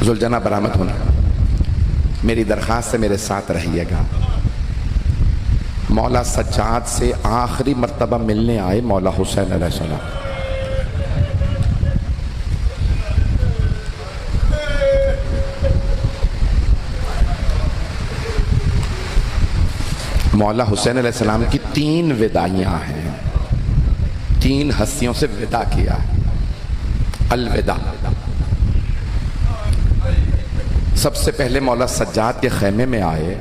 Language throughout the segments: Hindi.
जुलझना बरामद होना। मेरी दरख्वास्त से मेरे साथ रहिएगा। मौला सज्जाद से आखिरी मर्तबा मिलने आए मौला हुसैन अलैहिस्सलाम। मौला हुसैन अलैहिस्सलाम की 3 विदाइयाँ हैं, 3 हस्तियों से विदा किया। अलविदा। सबसे पहले मौला सज्जाद के खैमे में आए,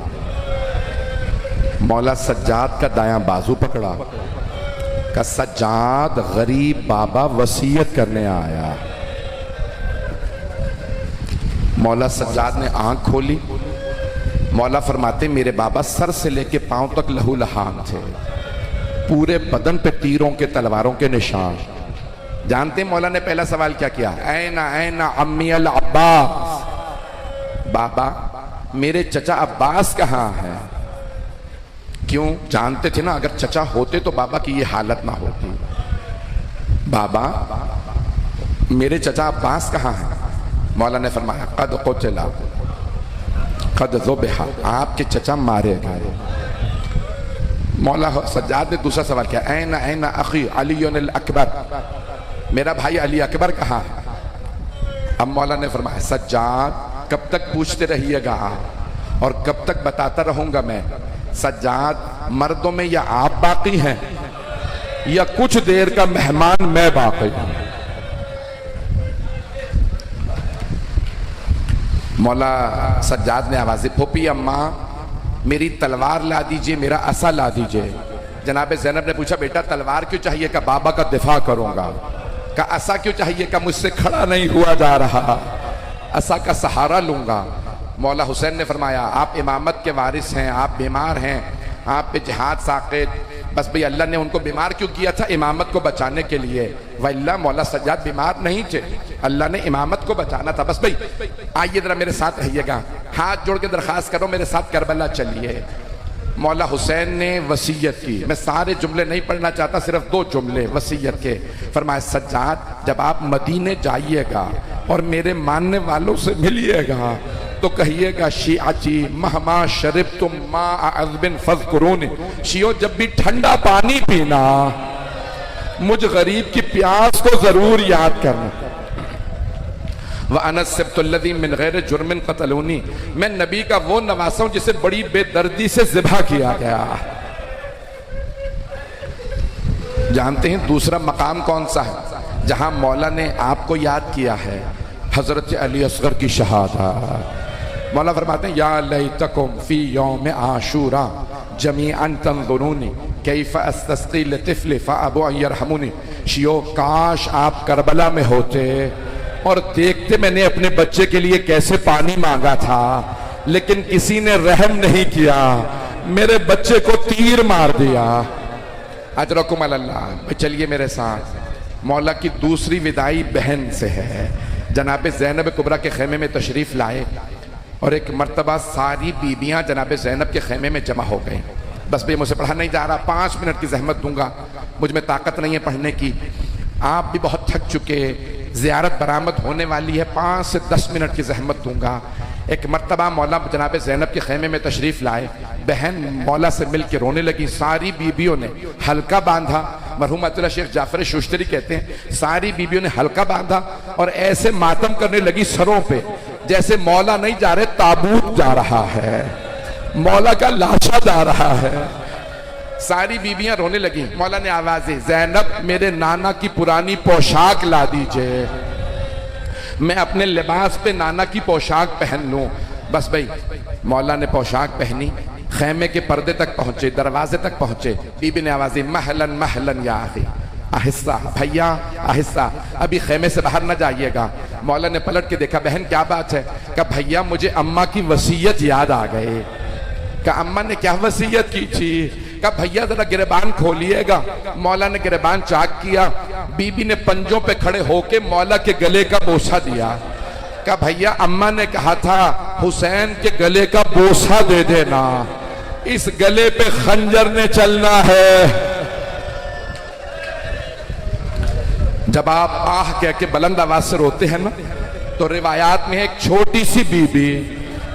मौला सज्जाद का दायां बाजू पकड़ा, का सज्जाद गरीब बाबा वसीयत करने आया। मौला सज्जाद ने आंख खोली, मौला फरमाते मेरे बाबा सर से लेके पांव तक लहू लहान थे, पूरे बदन पे तीरों के तलवारों के निशान। जानते मौला ने पहला सवाल क्या किया? ऐना ऐना अम्मी अल अब्बास, बाबा मेरे चचा अब्बास कहाँ हैं? क्यों? जानते थे ना अगर चचा होते तो बाबा की ये हालत ना होती। बाबा मेरे चचा अब्बास कहाँ हैं? मौला ने फरमाया कद क़ुतिला कद ज़ुबिहा, आपके चचा मारे गए। मौला सज्जाद ने दूसरा सवाल किया ऐना ऐना अखी अली अल अकबर, मेरा भाई अली अकबर कहाँ है? अब मौला ने फरमाया सज्जाद कब तक पूछते रहिएगा और कब तक बताता रहूंगा मैं? सज्जाद मर्दों में या आप बाकी हैं या कुछ देर का मेहमान मैं बाकी हूं। मौला सज्जाद ने आवाज़ दी फूफी अम्मा मेरी तलवार ला दीजिए, मेरा असा ला दीजिए। जनाब ज़ैनब ने पूछा बेटा तलवार क्यों चाहिए? का बाबा का दिफा करूंगा। का असा क्यों चाहिए? का मुझसे खड़ा नहीं हुआ जा रहा, असा का सहारा लूंगा। मौला हुसैन ने फरमाया आप इमामत के वारिस हैं, आप बीमार हैं, आप पे जिहाद साक़ित। बस भाई अल्लाह ने उनको बीमार क्यों किया था? इमामत को बचाने के लिए। वल्लाह मौला सज्जाद बीमार नहीं थे, अल्लाह ने इमामत को बचाना था। बस भाई आइए जरा मेरे साथ रहिएगा, हाथ जोड़ के दरख्वास्त करो मेरे साथ करबला चलिए। मौला हुसैन ने वसीयत की, मैं सारे जुमले नहीं पढ़ना चाहता, सिर्फ 2 जुमले वसीयत के। फरमाया सज्जाद जब आप मदीने जाइएगा और मेरे मानने वालों से मिलिएगा तो कहिएगा शियाची महमा शरीब तुम माँ अज़बिन फज़कुरून, शियो जब भी ठंडा पानी पीना मुझ गरीब की प्यास को जरूर याद करना। व अनसब्तुल्लज़ी मिन गैर जुर्मिन क़तलूनी, मैं नबी का वो नवासा हूं जिसे बड़ी बेदर्दी से ज़िबा किया गया। जानते हैं दूसरा मकाम कौन सा है जहां मौला ने आपको याद किया है? हजरत अली असगर की शहादत। मौला फरमाते हैं या लैतकुम फी यौम आशूरा जमीअन तंज़ुरूनी कैफ़ अस्तस्क़ी लितिफ़्ल फ़अबू अन यरहमुनी, शियो काश आप करबला में होते और देखते मैंने अपने बच्चे के लिए कैसे पानी मांगा था, लेकिन किसी ने रहम नहीं किया, मेरे बच्चे को तीर मार दिया। अजरकुम अल्लाह। चलिए मेरे साथ। मौला की दूसरी विदाई बहन से है। जनाब ज़ैनब कुबरा के खेमे में तशरीफ़ लाए और एक मर्तबा सारी बीबियाँ जनाब ज़ैनब के खेमे में जमा हो गई। बस भाई मुझसे पढ़ा नहीं जा रहा, 5 मिनट की जहमत दूंगा, मुझ में ताकत नहीं है पढ़ने की, आप भी बहुत थक चुके, ज़ियारत बरामद होने वाली है, 5 से 10 मिनट की जहमत दूंगा। एक मर्तबा मौला जनाब ज़ैनब के खेमे में तशरीफ़ लाए, बहन मौला से मिल के रोने लगी। सारी बीबियों ने हल्का बांधा, मरहूम अतुल्लाह शेख जाफर शुश्तरी कहते हैं सारी बीबियों ने हल्का बांधा और ऐसे मातम करने लगी सरों पे जैसे मौला नहीं जा रहे, ताबूत जा रहा है, मौला का लाशा जा रहा है। सारी बीबियां रोने लगी। मौला ने आवाज़ दी ज़ैनब मेरे नाना की पुरानी पोशाक ला दीजिए, मैं अपने लिबास पे नाना की पोशाक पहन लूं। बस भाई मौला ने पोशाक पहनी, खैमे के पर्दे तक पहुंचे, दरवाजे तक पहुंचे। बीबी ने आवाज़ दी महलन महलन या अखी, आहिस्ता भैया आहिस्ता, अभी खैमे से बाहर न जाइएगा। मौला ने पलट के देखा, बहन क्या बात है? कहा भैया मुझे अम्मा की वसीयत याद आ गई। कहा अम्मा ने क्या वसीयत की थी? कहा भैया जरा गिरबान खोलिएगा। मौला ने गिरबान चाक किया, बीबी ने पंजों पे खड़े होके मौला के गले का बोसा दिया। कहा भैया अम्मा ने कहा था हुसैन के गले का बोसा दे देना, इस गले पे खंजर ने चलना है। जब आप आह कह के बुलंद आवाज से रोते हैं ना तो तो रिवायात में एक छोटी सी बीबी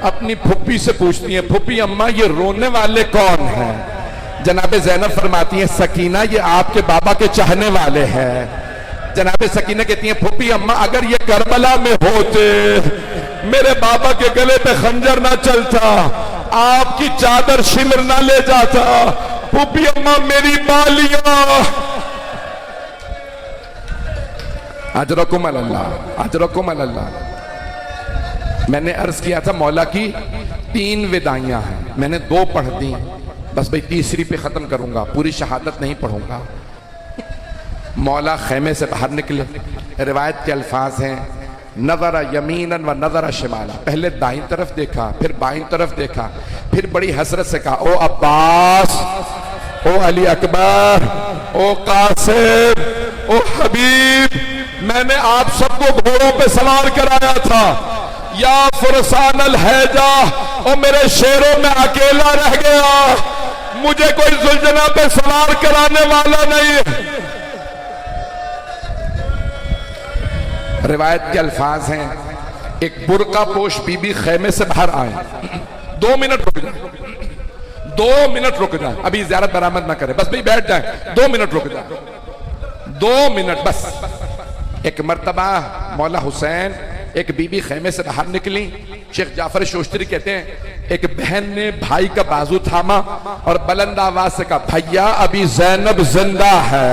अपनी फुप्पी से पूछती है, फुप्पी अम्मा ये रोने वाले कौन हैं? जनाबे ज़ैनब फरमाती है, सकीना ये आपके बाबा के चाहने वाले हैं। जनाबे सकीना कहती है, फुप्पी अम्मा अगर ये करबला में होते, मेरे बाबा के गले पे खंजर ना चलता, आपकी चादर शिमर ना ले जाता। फुप्पी अम्मा मेरी बालियां। अजरकुम अल्लाह, अजरकुम अल्लाह। मैंने अर्ज किया था मौला की 3 विदाइयां हैं, मैंने 2 पढ़ दी, बस भाई तीसरी पे खत्म करूंगा, पूरी शहादत नहीं पढ़ूंगा। मौला खेमे से बाहर निकले, रिवायत के अल्फाज हैं, नज़रा यमीनन व नज़रा शिमाला, पहले दाईं तरफ देखा, फिर बाईं तरफ देखा, फिर बड़ी हसरत से कहा, ओ अब्बास, ओ अली अकबर, ओ कासिम, ओ हबीब, मैंने आप सबको घोड़ों पे सवार कराया था, या फुरसान अल हैजा, और मेरे शेरों में अकेला रह गया, मुझे कोई जुलझना पे सवार कराने वाला नहीं है। रिवायत के अल्फाज हैं, एक बुर्का पोश बीबी खेमे से बाहर आए, 2 मिनट रुक जाए, 2 मिनट रुक जाए, अभी ज़ियारत बरामद ना करे, बस भाई बैठ जाए, 2 मिनट रुक जाए, 2 मिनट बस। एक मर्तबा मौला हुसैन एक बीबी खेमे से बाहर निकली, शेख जाफर शोश्तरी कहते हैं एक बहन ने भाई का बाजू थामा और बुलंद आवाज से कहा, भैया अभी ज़ैनब जिंदा है।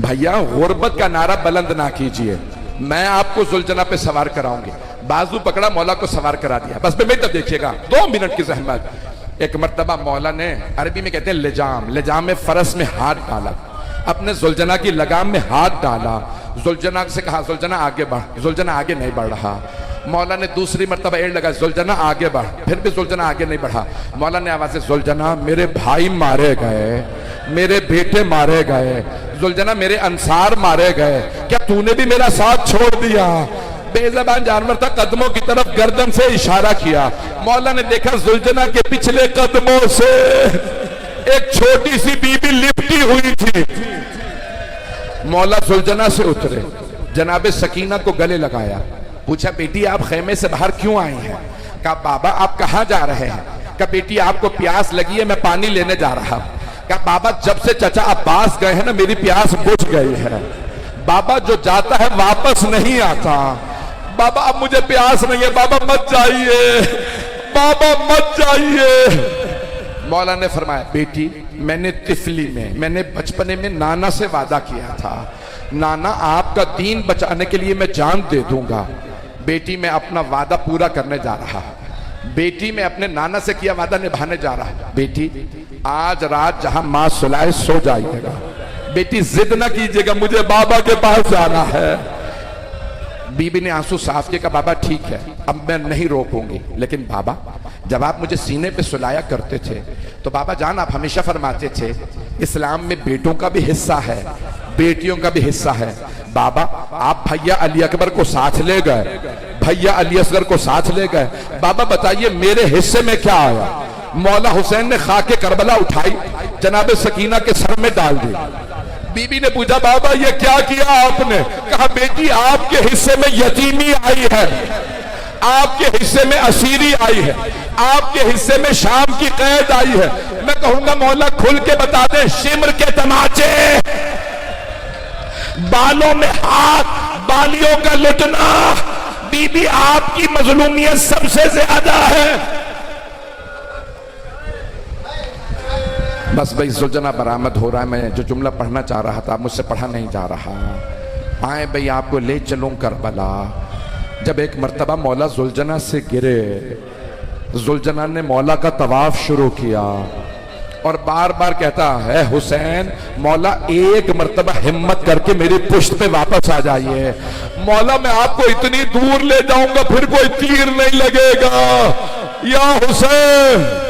भैया गुर्बत का नारा बुलंद ना कीजिए, मैं आपको जुलझना पे सवार कराऊंगी। बाजू पकड़ा, मौला को सवार करा दिया, बस बेटा देखिएगा, 2 मिनट की जहमत। एक मर्तबा मौला ने, अरबी में कहते हैं लिजाम, लिजाम में फरस में हाथ डाला, अपने जुलझना की लगाम में हाथ डाला, जुलझना से कहा, जुलझना आगे बढ़। जुलझना आगे नहीं बढ़ रहा। मौला ने दूसरी मर्तबा एड़ लगा, जुलझना आगे बढ़, फिर भी जुलझना आगे नहीं बढ़ा। मौला ने आवाज से, जुलझना मेरे भाई मारे गए, मेरे बेटे मारे गए, जुलझना मेरे अंसार मारे गए, क्या तूने भी मेरा साथ छोड़ दिया? बेज़बान जानवर था, कदमों की तरफ गर्दन से इशारा किया। मौला ने देखा जुलझना के पिछले कदमों से एक छोटी सी बीबी लिपटी हुई थी। मौला जुलझना से उतरे, जनाबे सकीना को गले लगाया, पूछा, बेटी आप खेमे से बाहर क्यों आई हैं? कहा, बाबा आप कहाँ जा रहे हैं? कहा, बेटी आपको प्यास लगी है, मैं पानी लेने जा रहा हूं। कहा, बाबा जब से चाचा अब्बास गए हैं ना, मेरी प्यास बुझ गई है। बाबा जो जाता है वापस नहीं आता। बाबा अब मुझे प्यास नहीं है, बाबा मत जाइए, बाबा मत जाइए। मौला ने फरमाया, बेटी मैंने तिफली में, मैंने बचपने में नाना से वादा किया था, नाना आपका दीन बचाने के लिए मैं जान दे दूंगा। बेटी मैं अपना वादा पूरा करने जा रहा, बेटी मैं अपने नाना से किया वादा निभाने जा रहा। बेटी आज रात जहां मां सुलाए सो जाइएगा, बेटी जिद ना कीजिएगा, मुझे बाबा के पास जाना है। बीबी ने आंसू साफ किया, कहा, बाबा ठीक है अब मैं नहीं रोकूंगी, लेकिन बाबा जब आप मुझे सीने पे सुलाया करते थे तो बाबा जान आप हमेशा फरमाते थे इस्लाम में बेटों का भी हिस्सा है, बेटियों का भी हिस्सा है। बाबा आप भैया अली अकबर को साथ ले गए, भैया अली असगर को साथ ले गए, बाबा बताइए मेरे हिस्से में क्या आया? मौला हुसैन ने खाके करबला उठाई, जनाबे सकीना के सर में डाल दी। बीबी ने पूछा, बाबा ये क्या किया आपने? कहा, बेटी आपके हिस्से में यतीमी आई है, आपके हिस्से में असीरी आई है, आपके हिस्से में शाम की कैद आई है। मैं कहूंगा मौला खुल के बता दे, शिमर के तमाचे, बालों में हाथ, बालियों का लुटना, बीबी आपकी मजलूमियत सबसे ज्यादा है। बस भाई जुलझना बरामद हो रहा है, मैं जो जुमला पढ़ना चाह रहा था मुझसे पढ़ा नहीं जा रहा। आए भाई आपको ले चलूं करबला। जब एक मर्तबा मौला जुलझना से गिरे, जुलझना ने मौला का तवाफ शुरू किया और बार बार कहता है, हुसैन मौला एक मर्तबा हिम्मत करके मेरी पुश्त पे वापस आ जाइए, मौला मैं आपको इतनी दूर ले जाऊंगा फिर कोई तीर नहीं लगेगा, या हुसैन